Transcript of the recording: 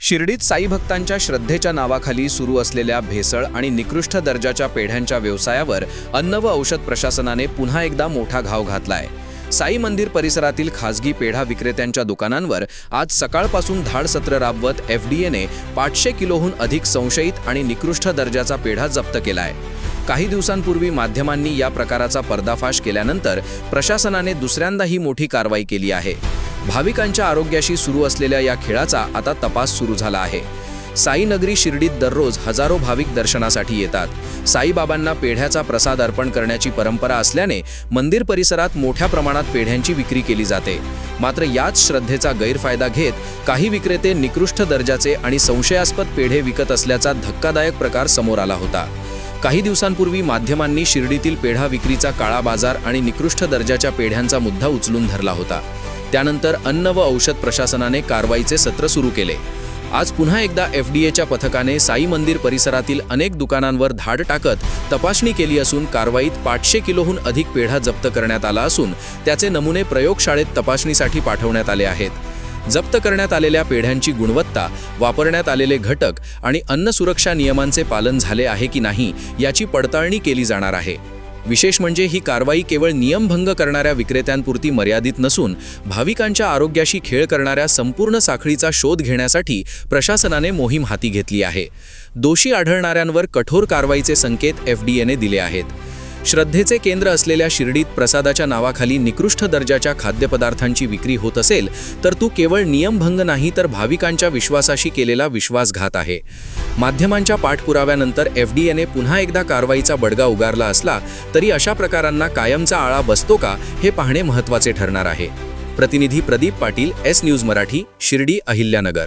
शिर्डीत साई भक्तांच्या श्रद्धेच्या नावाखाली सुरू असलेल्या भेसळ आणि निकृष्ट दर्जाच्या पेढ्यांच्या व्यवसायावर अन्न व औषध प्रशासनाने पुन्हा एकदा मोठा घाव घातलाय। साई मंदिर परिसरातील खासगी पेढा विक्रेत्यांच्या दुकानांवर आज सकाळपासून धाड सत्र राबवत FDAने 500 किलोहून अधिक संशयित आणि निकृष्ट दर्जाचा पेढा जप्त केलाय। काही दिवसांपूर्वी माध्यमांनी या प्रकाराचा पर्दाफाश केल्यानंतर प्रशासनाने दुसऱ्यांदा ही मोठी कारवाई केली आहे। भाविकांच्या आरोग्याशी सुरू असलेल्या या खेळाचा आता तपास सुरू झाला आहे। साई नगरी शिर्डीत दररोज हजारो भाविक दर्शनासाठी येतात। साईबाबांना पेढ्याचा प्रसाद अर्पण करण्याची परंपरा असल्याने मंदिर परिसरात मोठ्या प्रमाणात पेढ्यांची विक्री केली जाते। मात्र याच श्रद्धेचा गैरफायदा घेत काही विक्रेते निकृष्ट दर्जाचे आणि संशयास्पद पेढे विकत असल्याचा धक्कादायक प्रकार समोर आला होता। काही दिवसांपूर्वी माध्यमांनी शिर्डीतील पेढा विक्रीचा काळा बाजार आणि निकृष्ट दर्जाच्या पेढ्यांचा मुद्दा उचलून धरला होता। त्यानंतर अन्न व औषध प्रशासनाने कारवाईचे सत्र सुरू केले। आज पुन्हा एकदा FDAच्या पथकाने साई मंदिर परिसरातील अनेक दुकानांवर धाड टाकत तपासणी केली असून कारवाईत 500 किलोहून अधिक पेढा जप्त करण्यात आला असून त्याचे नमुने प्रयोगशाळेत तपासणीसाठी पाठवण्यात आले आहेत। जप्त करण्यात आलेल्या पेढ्यांची गुणवत्ता, वापरण्यात आलेले घटक आणि अन्न सुरक्षा नियमांचे पालन झाले आहे की नाही याची पडताळणी केली जाणार आहे। विशेष म्हणजे ही कारवाई केवळ नियमभंग करणाऱ्या विक्रेत्यांपुरती मर्यादित नसून भाविकांच्या आरोग्याशी खेळ करणाऱ्या संपूर्ण साखळीचा शोध घेण्यासाठी प्रशासनाने मोहीम हाती घेतली आहे। दोषी आढळणाऱ्यांवर कठोर कारवाईचे संकेत FDAने दिले आहेत। श्रद्धेचे केंद्र असलेल्या शिर्डीत प्रसादाच्या नावाखाली निकृष्ट दर्जाच्या खाद्यपदार्थांची विक्री होत असेल तर तो केवळ नियमभंग नाही तर भाविकांच्या विश्वासाशी केलेला विश्वासघात आहे। माध्यमांच्या पाठपुराव्यानंतर FDAने पुन्हा एकदा कारवाईचा बडगा उगारला असला तरी अशा प्रकारांना कायमचा आळा बसतो का हे पाहणे महत्त्वाचे ठरणार आहे। प्रतिनिधी प्रदीप पाटील, S न्यूज मराठी, शिर्डी, अहिल्यानगर।